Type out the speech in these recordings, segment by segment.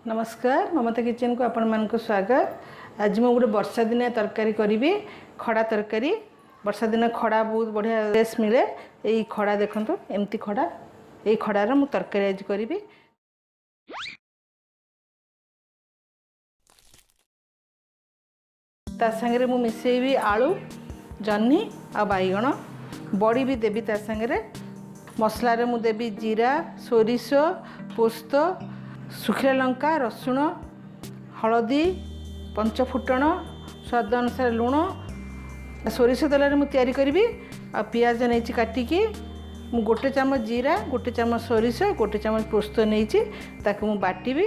नमस्कार ममता किचन को आपण मान स्वागत। आज मुझे गोटे वर्षा दिन तरकारी करी खड़ा तरकारी। वर्षा दिन खड़ा बहुत बढ़िया फ्रेश मिले। यही खड़ा देखो एमती खड़ा यही खड़ार मु तरकारी आज करी। ता संगे मु मिसेबी आलू जह्नी आ बैगण बड़ी भी देवी। ता संगे मसलार मु देवी जीरा सोरिष पोस्त सुखिला लंका रसुण हलदी पंचफुटण स्वाद अनुसार लुण सोरिष तेल मु तैयारी करी। आ पियाज नहीं काटिकी मु गोटे चामच जीरा गोटे चामच सोरिष गोटे चामच पोस्त नहीं मु बाटिबी।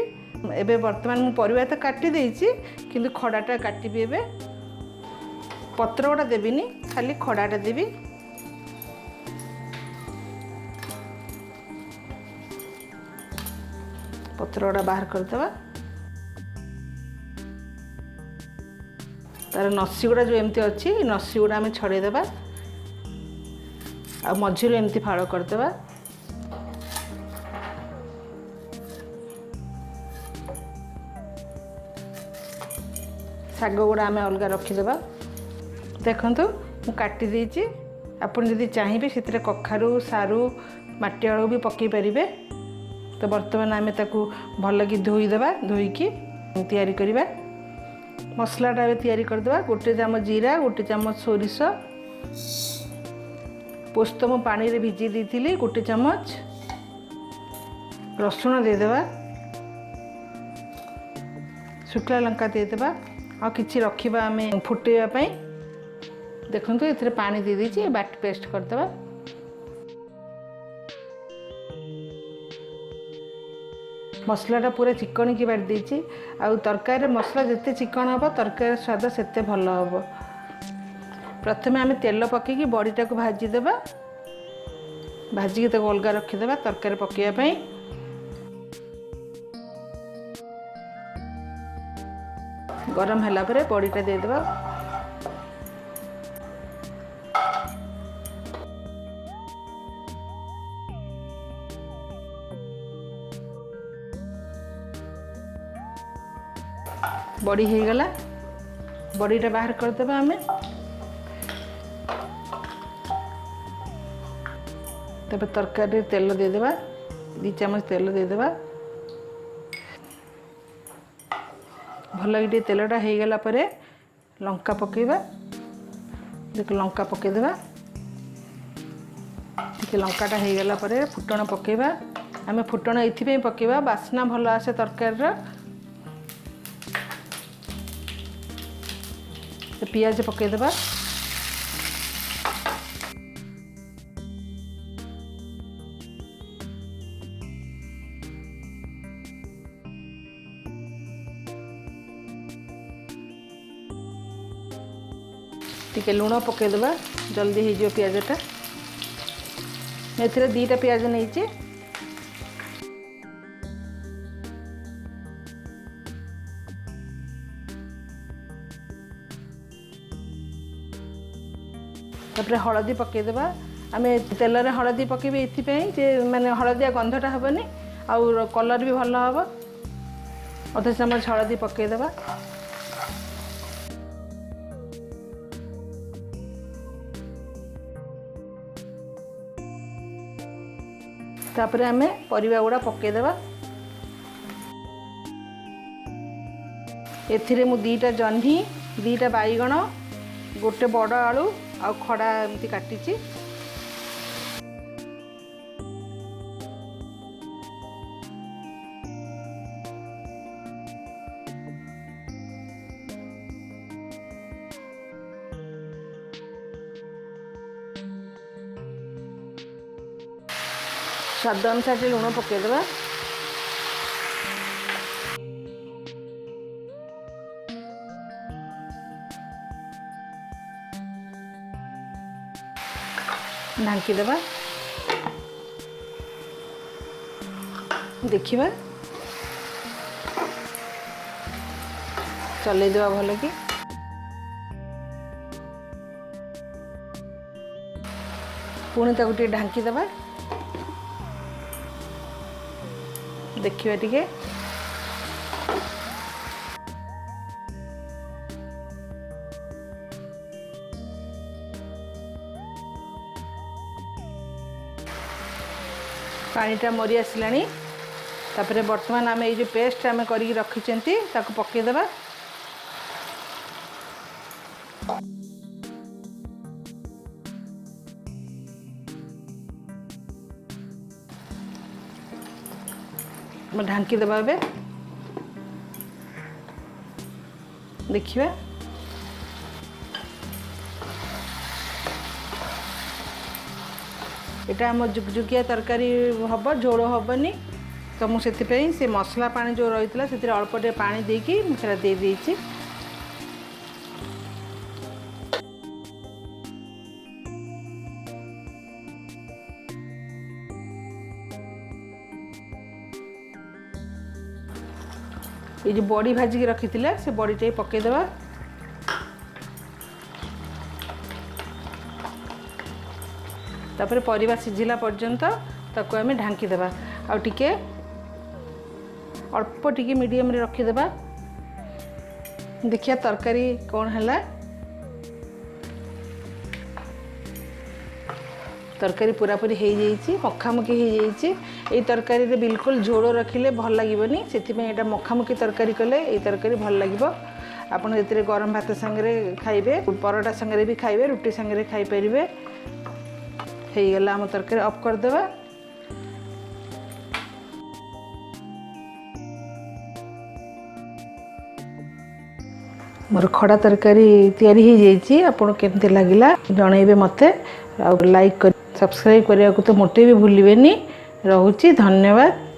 एबे वर्तमान मु परिवा तो काटी देइछि किंतु खड़ाटा काटिबी। एबे पत्र गुड़ा देविनी खाली खड़ाटा देवी। पत्र गुड़ा बाहर करदेवा। तार नसी गुड़ा जो एमती अच्छी नसी गुड़ा आम छड़ेदेवा। आ मझिरू एमती फाड़ करदेवा। शाग गुड़ा आम अलग रखीदेवा। देखंतु मु काटी देइछि। आपण जदि चाहिबे सेतरे कखारू सारू माटी आलू भी पकई परिबे। तो वर्तमान आम ताकू भल कि धोईदेवा। धोईकी तैयारी करिबा। मसलाटा तैयारी करदेवा। गोटे चामच जीरा गोटे चामच सोरिष पोस्त मु पानी रे भिजी देइथिली गोटे चामच रसुण देदेवा शुक्ला लंका देदेवा। आ किछि रखिबा आमे फुटेवा पई। देखंतु एथरे पानी दे देछि बाट पेस्ट करदेवा। मसलाटा पूरा चिकन की बाट देछि। आ तरकारी मसला जिते चिकन हम तरकारी स्वाद सेते भल हम। प्रथमे आम तेल पकईकी बड़ीटा को भाजीदेवा। भाजिकी तक अलग रखीदेवा तरकारी पकईवाई। गरम है पर बड़ीटा देदेवा। बड़ी हो गला बड़ीटा बाहर करदेवा। आम तब तरकारी तेल देदेवा 2 चामच तेल देदेवा। भल कि तेलटा हो गला परे लंका पकेबा। देख लंका पकेदेवा। ठीक लंकाटा हो गला परे फुटण पकेबा। आम फुटण एथि पकेबा बास्ना भल आसे तरकारी। पियाज पकेदेवा। टिके लुण पकेदेवा जल्दी हो पियाजटा। एथिरे 2टा पियाज नहीं। तापर हलदी पकईदेवा। आम तेल रे हलदी पकेबे ये माने हलदिया गंधटा हेनी आउ कलर भी भल हम। अधा चामच हलदी पकईदेवा। तापर आम परिवा गुड़ा पकईदेवा। एथिरे मु 2टा जह्नी 2टा बैगण गोटे बड़ आलू आ खड़ा एमती काटी। स्वाद अनुसार लुण पकईदेवा। ढांकी देवा। देखिबा चले देवा भल कि। पुणी ताकू ढांकी देवा। देखिए टिके पानीटा मरी आसलानी तापर बर्तमान आम ये पेस्ट आम कर रखी पकईदेवा। ढांकी देवा ए देखिए यहाँ आम जुगजुगिया तरकारी हम झोल हेनी तो मुझे से मसला पानी जो रही है अल्प टे पानी देकी मुझे दे देती। ये जो बड़ी भाजिकी रखी से बड़ी टे पकईदेवा। तापर परिवा सिझिला पर्यंत ताको आम ढांकी देवा आ टिके अल्प टिके मीडियम रे रखीदेवा। देखिए तरकारी कौन है तरकारी पूरापूरी हो जाइए मखामुखी हो जाइए। ये तरकारी रे बिल्कुल झोल रखिले भल लगे से यहाँ मखामुखी तरकारी कले ये तरकारी भल लगे। आपड़ ये गरम भात सांगे खाइबे परोटा सांगे भी खाइबे रुटी सांगे खाईपर हो गला आम तरकारी ऑफ करदेवा। मोर खड़ा तरकारी तैयारी हो जाइए। आपको केमती लगिला जनइबे मते लाइक कर सब्सक्राइब करने को तो मोटे भी भूलिए। रोची धन्यवाद।